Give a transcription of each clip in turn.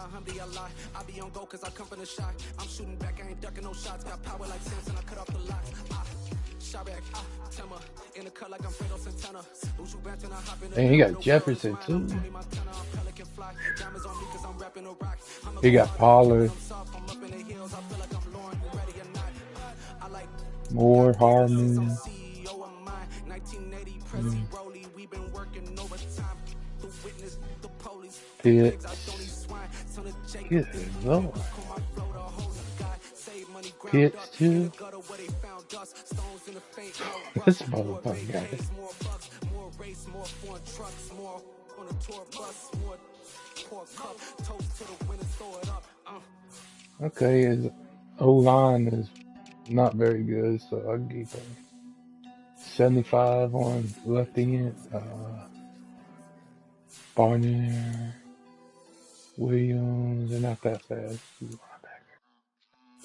alhamdulillah. I be on go cause I come from the shot. I'm shooting back, I ain't ducking no shots. Got power like Samson, I cut off the locks. Shotback, Timmer, in the cut like I'm Fredo Santana. And he got Jefferson too. He got Pollard. Moore, Harmon. Pitts. Good Lord. Pitts too. This motherfucker got it. Okay, his O-line is not very good, so I'll give him 75 on left end. Barner, Williams, they're not that fast.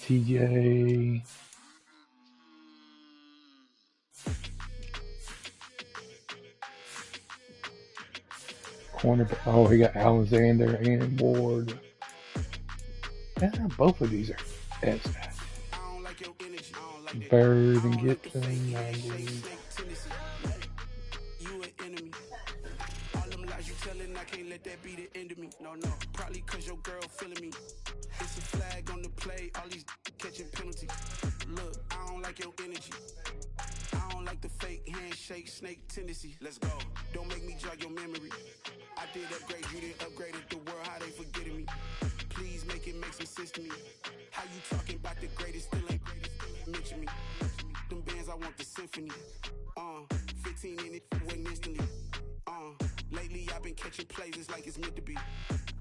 TJ. Corner. Oh, he got Alexander and Ward. Yeah, both of these are X factor. Bird and Gibson, 90. I can't let that be the end of me. No, probably cause your girl feeling me. It's a flag on the play, all these catching penalties. Look, I don't like your energy. I don't like the fake handshake, snake tendency. Let's go. Don't make me jog your memory. I did upgrade, you didn't upgrade it. The world, how they forgetting me. Please make it make some sense to me. How you talking about the greatest, still ain't mention me. Them bands, I want the symphony. 15 in it, went instantly. Lately I've been catching plays, it's like it's meant to be.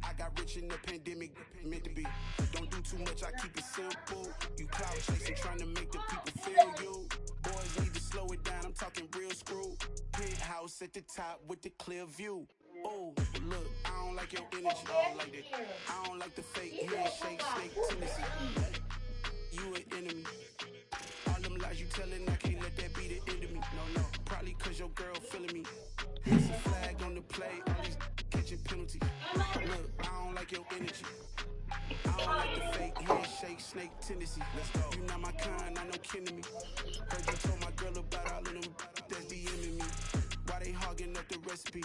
I got rich in the pandemic, meant to be. Don't do too much, I keep it simple. You cloud chasing, trying to make the people feel you. Boys need to slow it down, I'm talking real screw. Penthouse at the top with the clear view. Oh, look, I don't like your energy, I don't like that. I don't like the fake handshake, snake tendency. You an enemy. All them lies you telling, I can't let that be the end of me. No, probably cause your girl feeling me. It's a flag on the play, all these catching penalties. Look, I don't like your energy. I don't like the fake handshake, snake tendency. Let's go. You not my kind, I know kin to me. Heard you told my girl about all of them that's DMing me. Why they hogging up the recipe?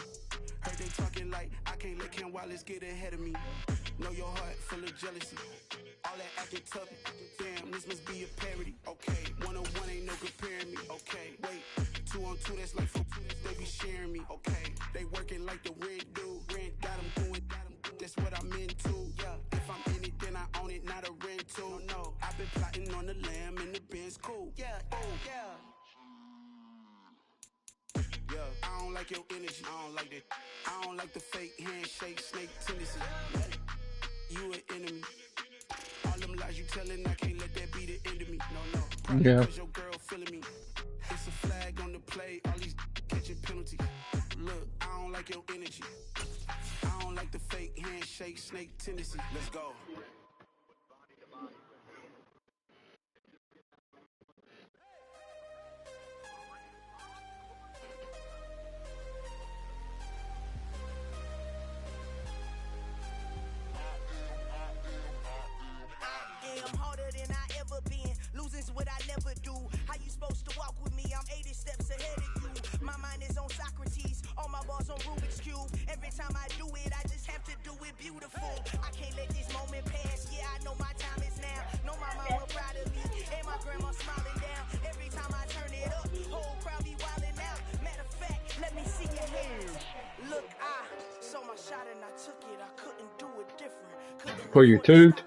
Heard they talking like I can't let Ken Wallace get ahead of me. Know your heart full of jealousy. All that acting tough, damn, this must be a parody. Okay, 1-on-1 ain't no comparing me. Okay, wait, 2-on-2, that's like 4-2, they be sharing me. Okay, they working like the rent do. Rent got them going, that's what I'm into. Yeah, if I'm in it, then I own it, not a rental. No, I've been plotting on the lamb and the Benz cool. Yeah, oh, yeah. Yeah, I don't like your energy, I don't like that. I don't like the fake handshake, snake tendency. You an enemy. All them lies you telling, I can't let that be the end of me. No, probably cause your girl feeling me. It's a flag on the play, all these catching penalties. Look, I don't like your energy. I don't like the fake handshake, snake tendency. Let's go. What I never do. How you supposed to walk with me? I'm 80 steps ahead of you. My mind is on Socrates, all my balls on Rubik's Cube. Every time I do it, I just have to do it beautiful. I can't let this moment pass. Yeah, I know my time is now. Know my mama proud of me, and my grandma smiling down. Every time I turn it up, whole crowd be wilding out. Matter of fact, let me see your hands. Look, I saw my shot and I took it. I couldn't do it different. For your tooth.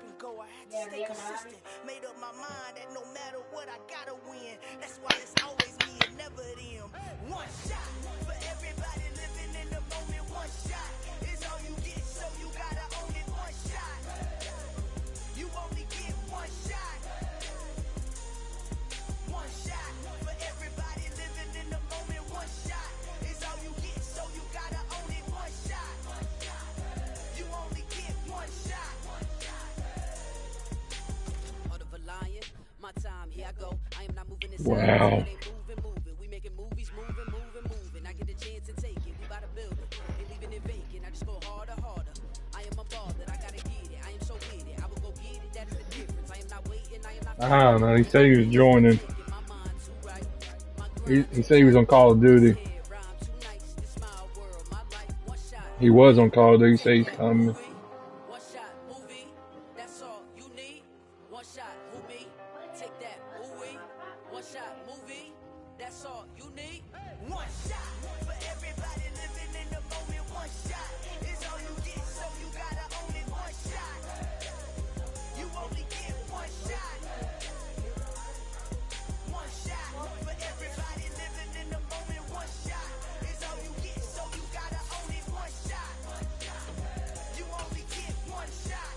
I had to stay consistent. Made up my mind that no matter what, I gotta win. That's why it's always me and never them. One shot for everybody living in the moment. One shot is all you get, so you gotta own it. One shot. You only get one shot. One shot for everybody living in the moment. One shot is all you get, so you gotta own it. One shot. You only get one shot. My time, here I go. I am not moving this wow. Moving. We making movies, moving. I get a chance to take it. We about to build it. Ain't leaving it vacant. I just go harder. I am a ball that I gotta get it. I don't know. He said he was joining. He said he was on Call of Duty. He was on Call of Duty. He said he's coming. One shot movie, that's all you need. One shot who me, take that ooh-wee. One shot movie, that's all you need. One shot for everybody living in the moment. One shot is all you get, so you gotta own it. One shot, you only get one shot. One shot for everybody living in the moment. One shot is all you get, so you gotta own it. One shot. You only get one shot.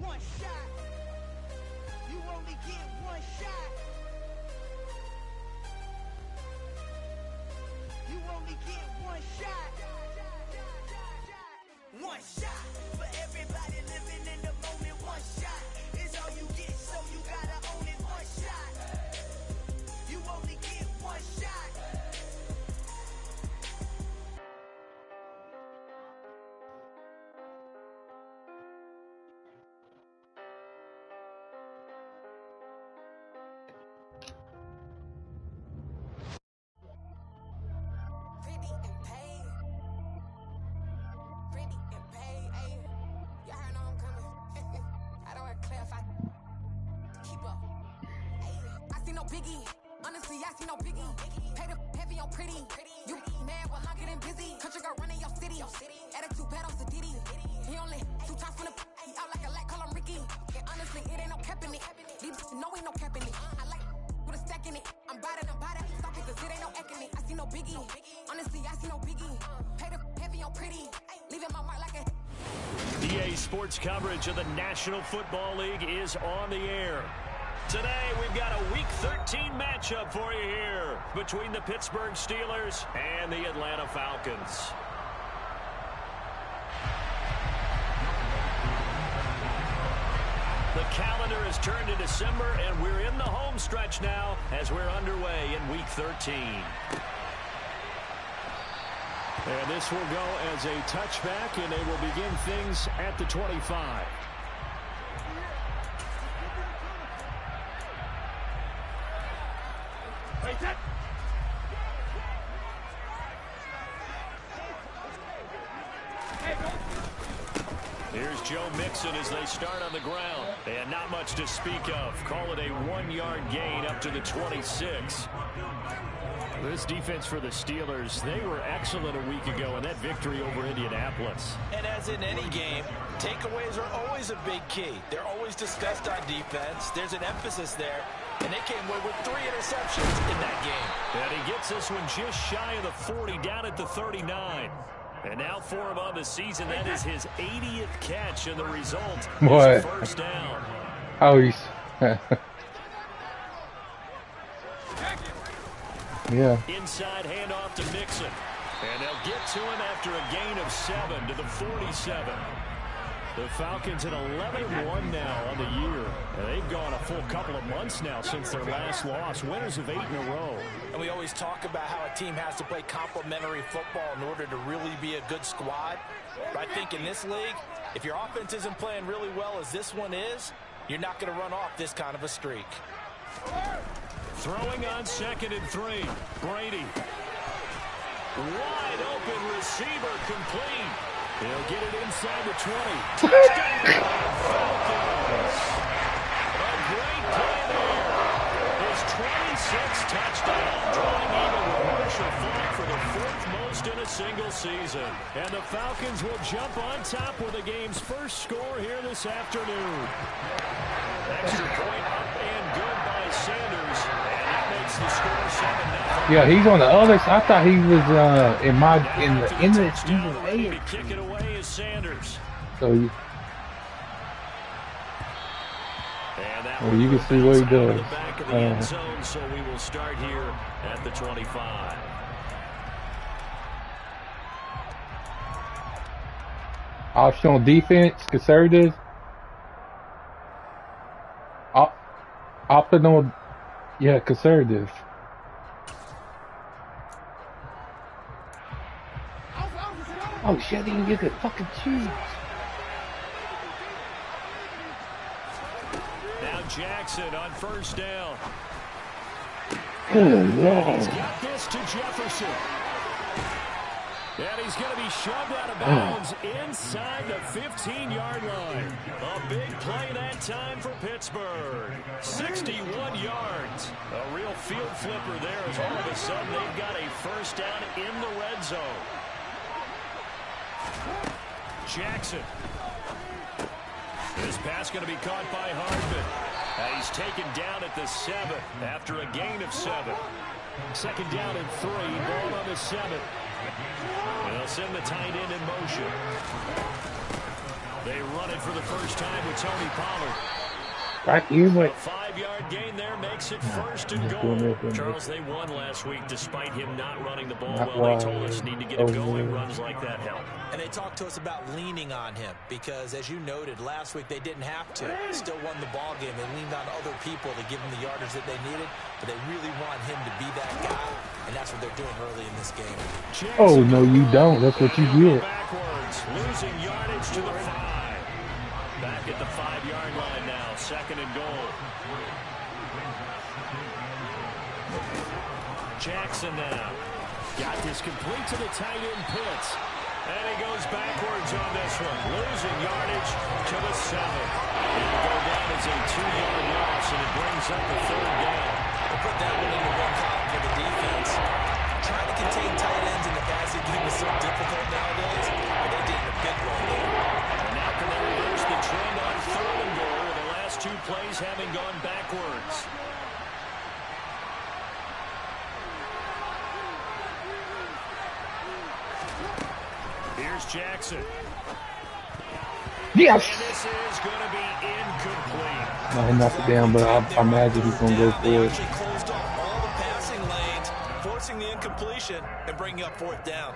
One shot. You only get one shot. You only get one shot. One shot for everybody living in the moment. One shot is all you get, so you gotta own it. One shot. You only get one shot. Pretty and paid. Pretty and paid. Ayy. Y'all heard I'm coming. I don't have clear if I keep up. Ayy. I see no biggie. Honestly, I see no biggie. Pay the heavy on pretty. You mad, well, I'm getting busy. Country girl running your city. Attitude bad on Sadiddy. He only 2 times from the he out like a light, call him Ricky. And honestly, it ain't no cap in it. Leave no ain't no cap in it. I like with a stack in it. I'm bad. Stop it, cause it ain't no acting it. I see no biggie. Honestly, I see no biggie. Pay the heavy on pretty. Leaving my mark like a EA Sports coverage of the National Football League is on the air. Today, we've got a Week 13 matchup for you here between the Pittsburgh Steelers and the Atlanta Falcons. The calendar has turned to December, and we're in the home stretch now as we're underway in Week 13. And this will go as a touchback, and they will begin things at the 25. Here's Joe Mixon as they start on the ground. And not much to speak of. Call it a 1-yard gain up to the 26. This defense for the Steelers, they were excellent a week ago in that victory over Indianapolis. And as in any game, takeaways are always a big key. They're always discussed on defense. There's an emphasis there. And they came away with 3 interceptions in that game. And he gets this one just shy of the 40, down at the 39. And now for him on the season, that is his 80th catch, and the result is a first down. Oh, he's... yeah. Inside handoff to Mixon. And they'll get to him after a gain of 7 to the 47. The Falcons at 11-1 now on the year. And they've gone a full couple of months now since their last loss. Winners of 8 in a row. And we always talk about how a team has to play complementary football in order to really be a good squad. But I think in this league, if your offense isn't playing really well as this one is, you're not going to run off this kind of a streak. Throwing on 2nd and 3. Brady. Wide open receiver, complete. He'll get it inside the 20. Touchdown, Falcons. A great play there. His 26th touchdown, drawing even with Marshall Faulk for the 4th most in a single season. And the Falcons will jump on top with the game's first score here this afternoon. Extra point up and good by Sanders. And that makes the score 7-0. Yeah, he's on the other side. I thought he was in the Maybe kick it away is Sanders. So you can see what he does. Back of the end zone, so we will start here at the 25. Optional defense, conservative. Optional Yeah, conservative. Oh shit, I didn't get the fucking shoes. Now Jackson on first down. Good And lord. he's got this to Jefferson. And he's going to be shoved out of bounds inside the 15-yard line. A big play that time for Pittsburgh. 61 yards. A real field flipper there as all of a sudden they've got a first down in the red zone. Jackson. This pass going to be caught by Hardman. He's taken down at the 7 after a gain of 7. Second down and 3. Ball on the 7. They'll send the tight end in motion. They run it for the first time with Tony Pollard. Right here, A but 5-yard gain there makes it first and goal. Charles, they won last week despite him not running the ball Not well. They told wide. us need to get him going. Runs like that help. And they talked to us about leaning on him because, as you noted, last week they didn't have to. Still won the ball game. They leaned on other people to give them the yardage that they needed, but they really want him to be that guy, and that's what they're doing early in this game. oh no, you don't. That's what you get. Backwards, losing yardage to the 5. Back at the 5-yard line now, second and goal. Jackson now. Got this complete to the tight end Pitts. And he goes backwards on this one. Losing yardage to the 7. It'll go down as a 2-yard loss, and it brings up the third down. We'll put that one into one column for the defense. Trying to contain tight ends in the passing game is so difficult nowadays, but they did in a big way there. And now can they reverse the trend on third and goal with the last 2 plays having gone backwards? Here's Jackson. Yes. And this is going to be incomplete. No, he knocked it down, but I imagine he's gonna go They for it. actually closed off all the passing lanes, forcing the incompletion and bringing up fourth down.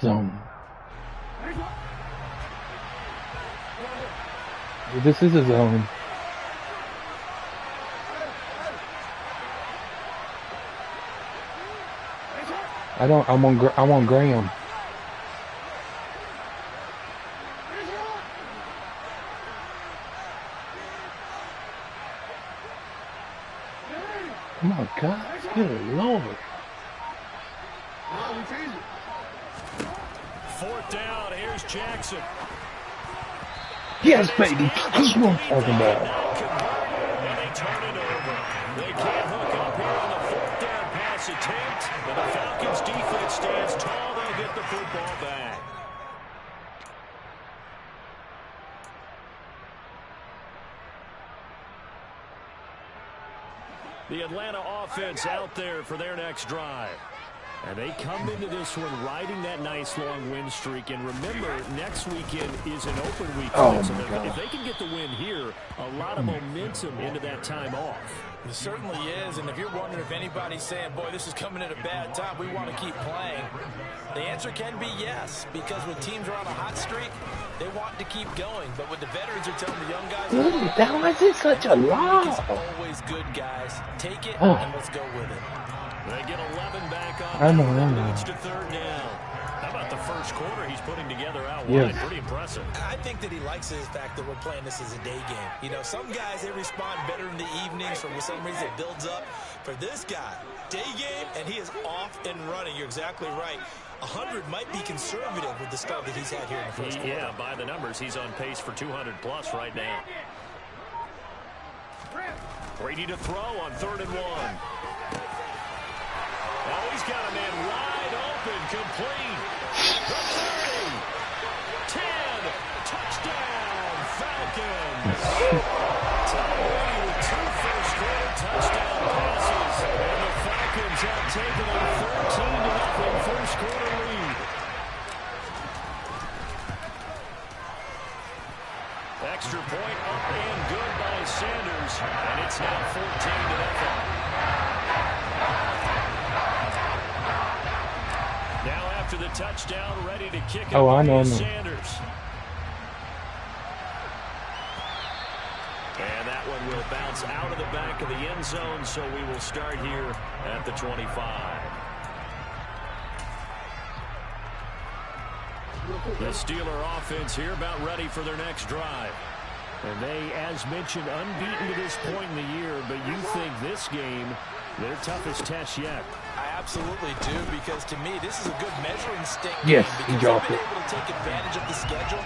Zone. This is a zone. I'm on Graham. Come on, guys. Good lord. Fourth down. Here's Jackson. Yes, baby. That's what I'm talking about. And they turn it over. They can't hook up here on the fourth down pass attempt. But the Falcons defense stands tall. They'll get the football back. The Atlanta offense out there for their next drive. And they come into this one riding that nice long win streak. And remember, next weekend is an open weekend. Oh, so my God. if they can get the win here, a lot of momentum into that time off. It certainly is, and if you're wondering if anybody's saying, boy, this is coming at a bad time, we want to keep playing, the answer can be yes, because when teams are on a hot streak, they want to keep going. But what the veterans are telling the young guys, That was it such a the week lot. is always good, guys. Take it, Oh. and let's go with it. They get 11 back on. I know. Leads to third down. How about the first quarter he's putting together out Yes. wide? Pretty impressive. I think that he likes the fact that we're playing this as a day game. You know, some guys, they respond better in the evenings, for some reason it builds up. For this guy, day game, and he is off and running. You're exactly right. 100 might be conservative with the start that he's had here in the first quarter. Yeah, by the numbers, he's on pace for 200-plus right now. Brady to throw on 3rd and 1. Oh, he's got a man wide open, complete. The 30, 10, touchdown, Falcons. Tom Brady with 2 first-quarter touchdown passes. And the Falcons have taken a 13-0 first-quarter lead. Extra point up and good by Sanders. And it's now 14-0. Now after the touchdown, ready to kick it. Oh, I know. Sanders. And that that one will bounce out of the back of the end zone, so we will start here at the 25. The Steeler offense here about ready for their next drive. And they, as mentioned, unbeaten to this point in the year, but you think this game, their toughest test yet. I absolutely do, because to me, this is a good measuring stick Yes, game, he because dropped they've it. been able to take advantage of the schedule.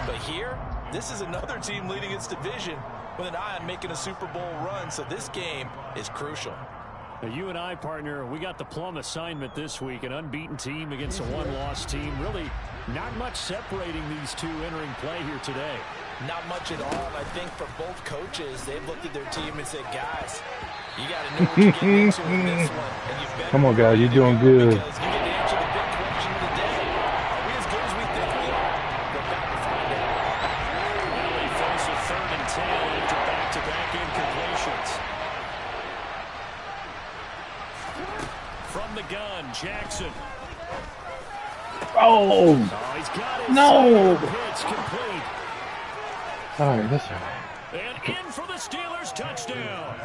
But here, this is another team leading its division with an eye on making a Super Bowl run, so this game is crucial. Now, you and I, partner, we got the plum assignment this week, an unbeaten team against a one-loss team. Really not much separating these two entering play here today. Not much at all, and I think for both coaches, they've looked at their team and said, guys, you got to know what you're getting into in this one. And you better Come on, guys, you're doing good. because you get to answer the big question of the day. Are we as good as we think we are? We're about to find out. Now they face a 3rd and 10 after back-to-back incompletions. From the gun, Jackson. Oh! Oh, he's got it. No! Pitch complete. Alright, that's alright. And in for the Steelers touchdown.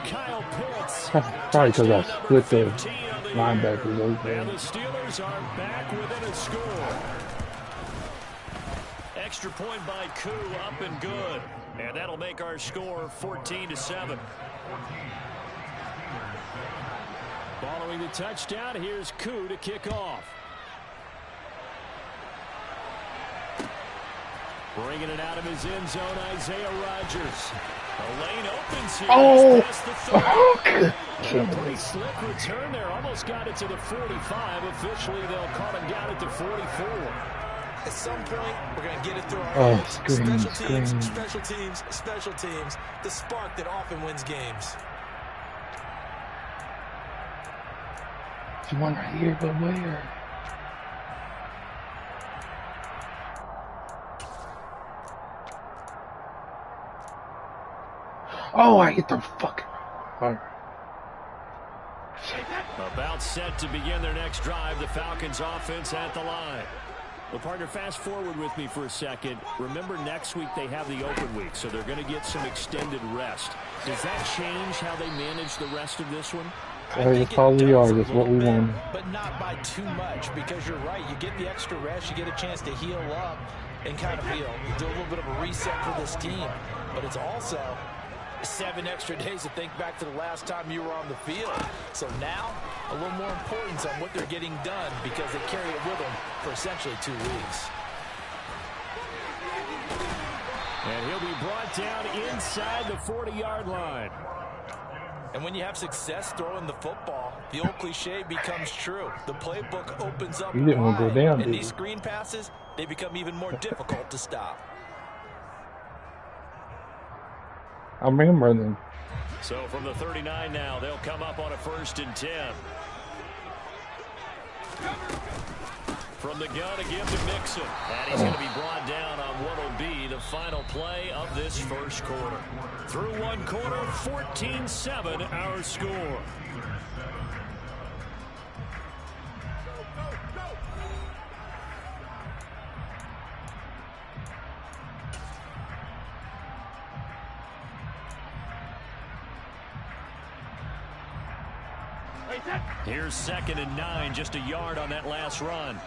Kyle Pitts. Probably because I split the linebackers And the open. Steelers are back within a score. Extra point by Koo, up and good. And that'll make our score 14-7. Following the touchdown, here's Koo to kick off. Bringing it out of his end zone, Isaiah Rodgers. A lane opens here. Oh! He's past the 30. Fuck! Pretty slick return there. Almost got it to the 45. Officially, they'll call him down at the 44. At some point, we're going to get it through our Oh, heads. scream, Special teams, scream. special teams, special teams. The spark that often wins games. There's one right here, but where? Oh, I hit the fucking. Alright. About set to begin their next drive. The Falcons offense at the line. Well, partner, fast forward with me for a second. Remember, next week they have the open week, so they're going to get some extended rest. Does that change how they manage the rest of this one? That's all we are. That's what we want. But not by too much, because you're right. You get the extra rest. You get a chance to heal up and kind of, do a little bit of a reset for this team. But it's also 7 extra days to think back to the last time you were on the field. So now, a little more importance on what they're getting done, because they carry it with them for essentially 2 weeks. And he'll be brought down inside the 40-yard line. And when you have success throwing the football, the old cliche becomes true. The playbook opens up You didn't want to go wide, down, and did these you? screen passes, they become even more difficult to stop. I'm running. So from the 39 now, they'll come up on a 1st and 10. From the gun again to Mixon. And he's going to be brought down on what will be the final play of this first quarter. Through one quarter, 14-7 our score. Here's 2nd and 9, just a yard on that last run.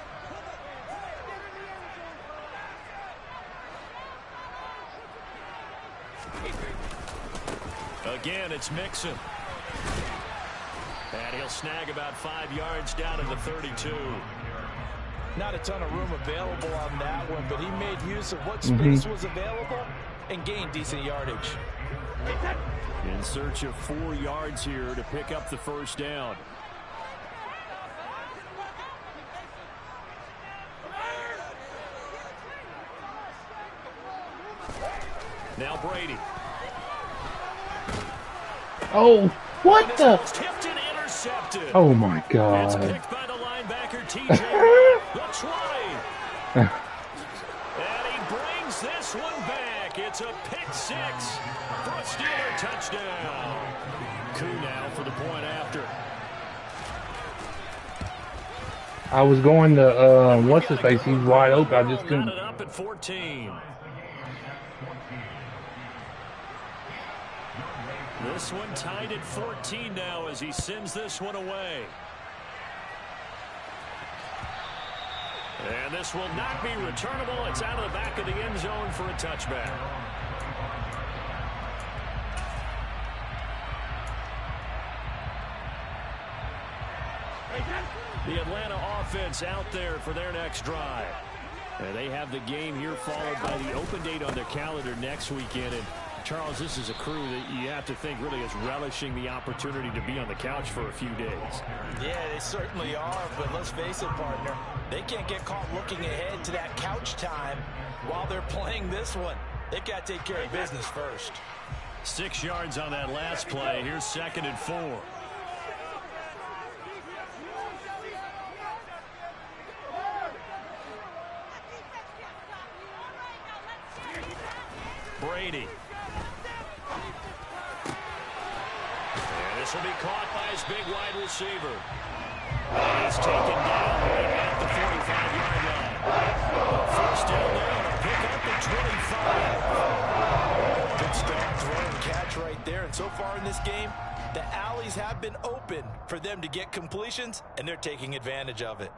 Again, it's Mixon. And he'll snag about 5 yards down in the 32. Not a ton of room available on that one, but he made use of what space was available and gained decent yardage. In search of 4 yards here to pick up the first down. Now Brady. Oh, what the? Tipped and intercepted. Oh my It's god. picked by the linebacker, T.J. The 20. And he brings this one back. It's a pick 6 for a Steeler touchdown. Koo now for the point after. I was going to, what's his face? He's wide open. I just Got couldn't. it up at 14. This one tied at 14 now as he sends this one away. And this will not be returnable. It's out of the back of the end zone for a touchback. The Atlanta offense out there for their next drive. And they have the game here followed by the open date on their calendar next weekend. And Charles, this is a crew that you have to think really is relishing the opportunity to be on the couch for a few days. Yeah, they certainly are, but let's face it, partner, they can't get caught looking ahead to that couch time while they're playing this one. They've got to take care of business first. 6 yards on that last play. Here's 2nd and 4. Brady. And this will be caught by his big wide receiver. He's taken down right at the 45-yard line. First down there to pick up the 25. Good strong throw and catch right there. And so far in this game, the alleys have been open for them to get completions, and they're taking advantage of it.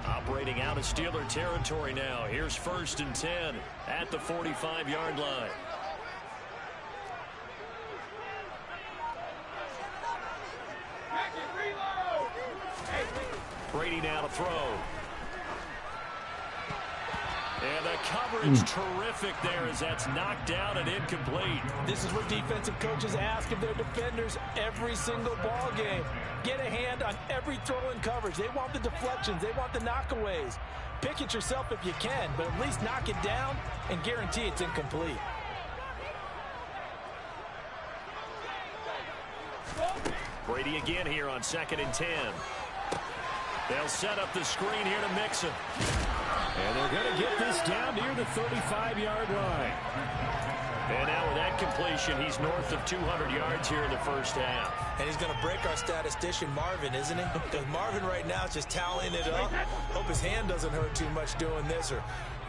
Operating out of Steeler territory now. Here's 1st and 10 at the 45-yard line. Brady now to throw. And the coverage terrific there as that's knocked down and incomplete. This is what defensive coaches ask of their defenders every single ball game. Get a hand on every throw in coverage. They want the deflections. They want the knockaways. Pick it yourself if you can, but at least knock it down and guarantee it's incomplete. Brady again here on 2nd and 10. They'll set up the screen here to Mixon. And they're going to get this down near the 35-yard line. And now with that completion, he's north of 200 yards here in the first half. And he's going to break our statistician Marvin, isn't he? Because Marvin right now is just tallying it up. Hope his hand doesn't hurt too much doing this or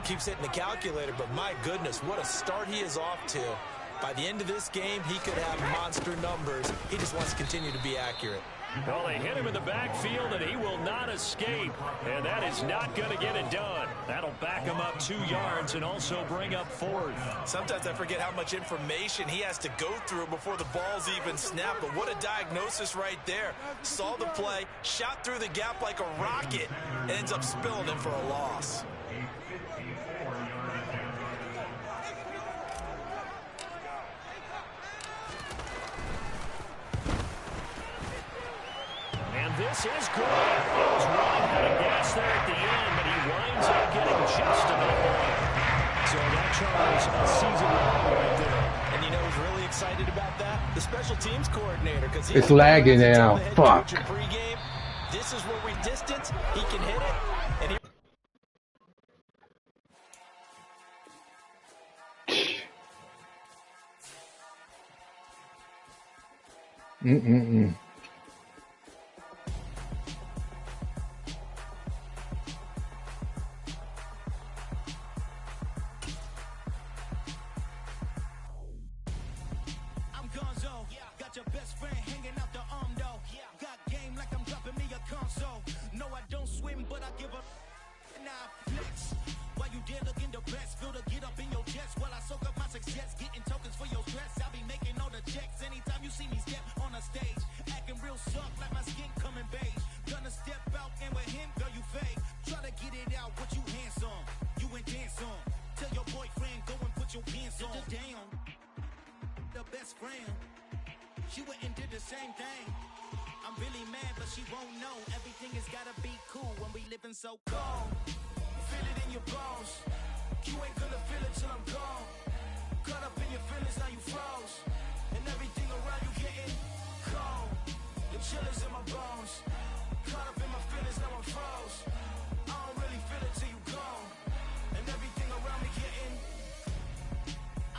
keeps hitting the calculator. But my goodness, what a start he is off to. By the end of this game, he could have monster numbers. He just wants to continue to be accurate. Well, they hit him in the backfield, and he will not escape. And that is not going to get it done. That'll back him up 2 yards and also bring up 4th. Sometimes I forget how much information he has to go through before the ball's even snapped. But what a diagnosis right there. Saw the play, shot through the gap like a rocket, and ends up spilling it for a loss. And this is good. He was running out of gas there at the end, but he winds up getting just enough on. So that Charles, a season long right there. And you know who's really excited about that? The special teams coordinator. Because It's lagging now. Fuck. Pregame, this is where we distance. He can hit it. And She went and did the same thing. I'm really mad, but she won't know. Everything has gotta be cool when we living so cold. Feel it in your bones. You ain't gonna feel it till I'm gone. Caught up in your feelings, now you froze. And everything around you getting cold. The chill is in my bones. Caught up in my feelings, now I'm froze. I don't really feel it till you gone. And everything around me getting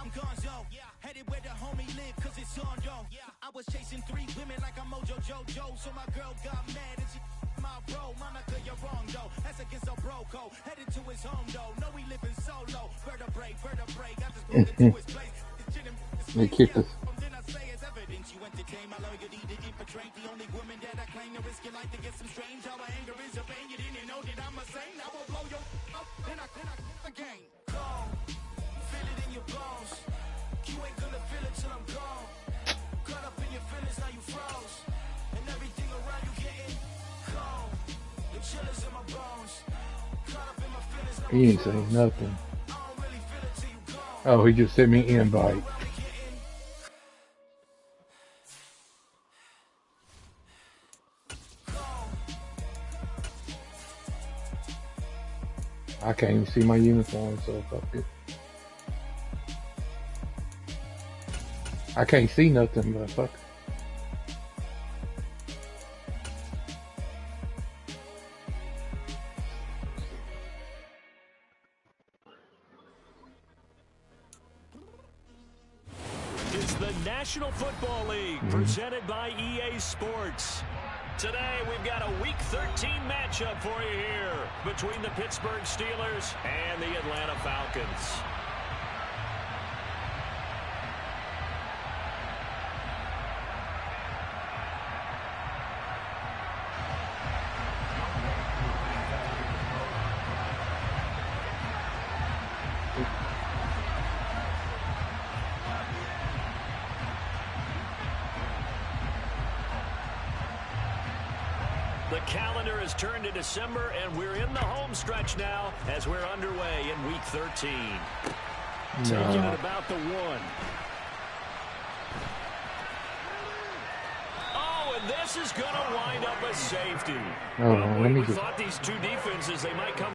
I'm gonzo. Headed where the homie live, cause it's on, yo. I was chasing 3 women like I'm Mojo Jojo, so my girl got mad and she my bro, Monica, you're wrong, though. That's against a bro code. Headed to his home, though. No, he living solo. Vertebrae, got this broken to his place. They kicked us. Then I say it's evidence you entertain my loyalty to infiltrate the only woman that I claim to risk your life to get some strange. All my anger is a pain. You didn't know that I'm a saint. I will blow your up, then I again. Gone, feel it in your bones. You ain't gonna feel it till I'm gone. Caught up in your feelings, now you froze. And everything around you getting gone. The chillers in my bones. Caught up in my feelings, now He ain't saying nothing. I don't really feel it till you gone. Oh, he just sent me an invite. I can't even see my uniform, so fuck it. I can't see nothing, but fuck it. It's the National Football League, presented by EA Sports. Today, we've got a Week 13 matchup for you here between the Pittsburgh Steelers and the Atlanta Falcons. The calendar has turned to December, and we're in the home stretch now as we're underway in Week 13. Taking it about the 1. Oh, and this is going to wind up a safety. Hold on, let me We get. thought these two defenses, they might come